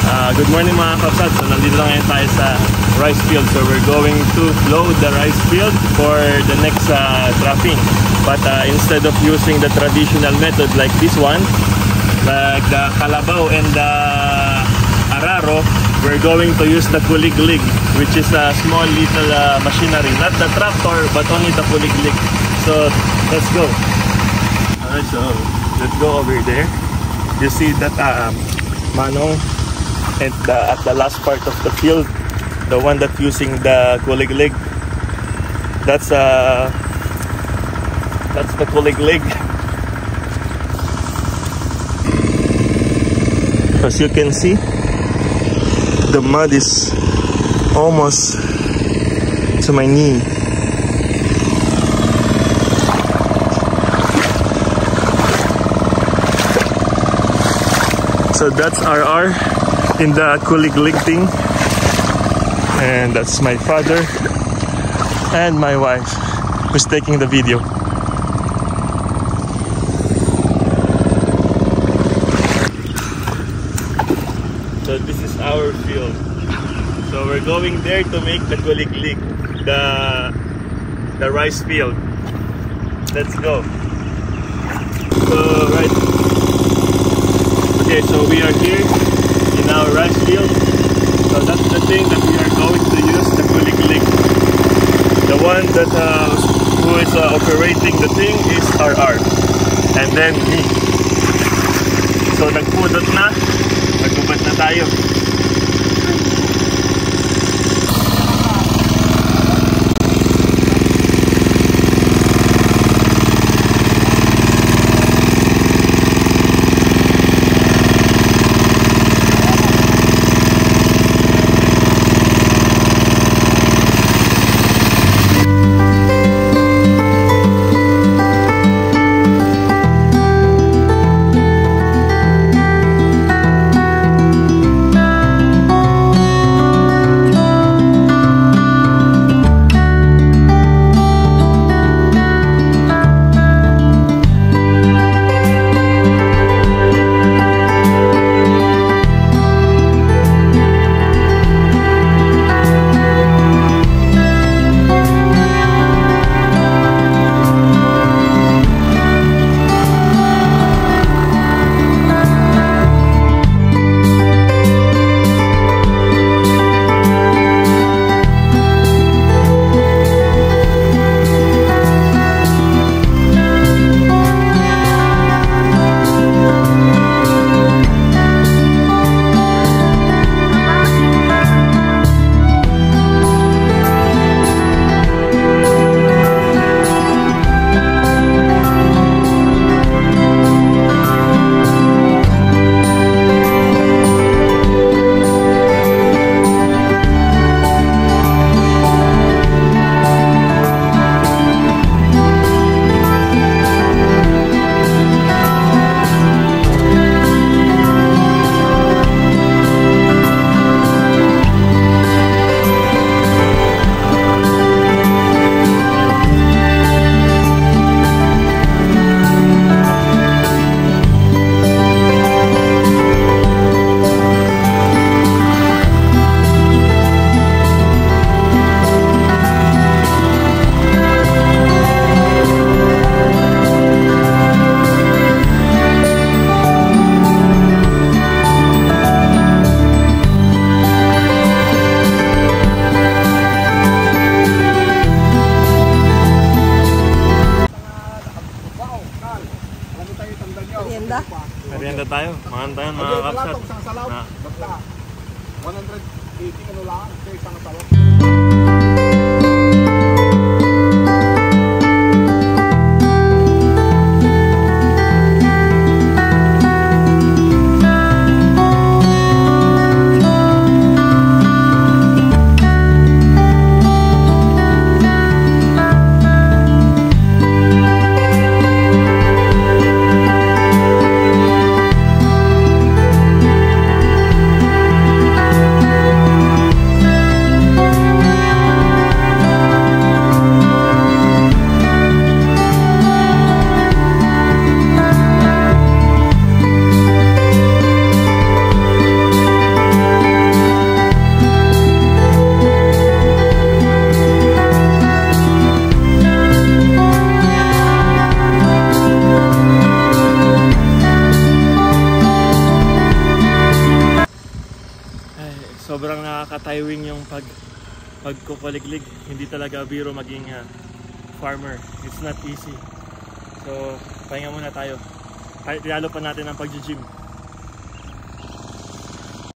Good morning mga kapsat. So nandito lang ngayon tayo sa rice field. So we're going to load the rice field for the next trapping. But instead of using the traditional method like this one, like the kalabaw and the araro, we're going to use the kuliglig, which is a small little machinery. Not the tractor, but only the kuliglig. So let's go. Alright, so let's go over there. You see that manong at the last part of the field, the one that using the kuliglig. That's the kuliglig. As you can see, the mud is almost to my knee. So that's RR in the kuliglig thing, and that's my father and my wife who's taking the video. So this is our field. So we're going there to make the kuliglig, the rice field. Let's go. So right. Okay, so we are here in our rice field. So that's the thing that we are going to use, the kuliglig. The one that who is operating the thing is RR, and then me. So nagpudot na, nagubad na tayo. Merienda tayo, makan tayo mga kapsat. 180 ano lang, isang salot. sobrang nakaka-tiring yung pagkukuliglig. Hindi talaga biro maging farmer. It's not easy. So pahinga muna tayo. Lalo pa natin ang pag-gym.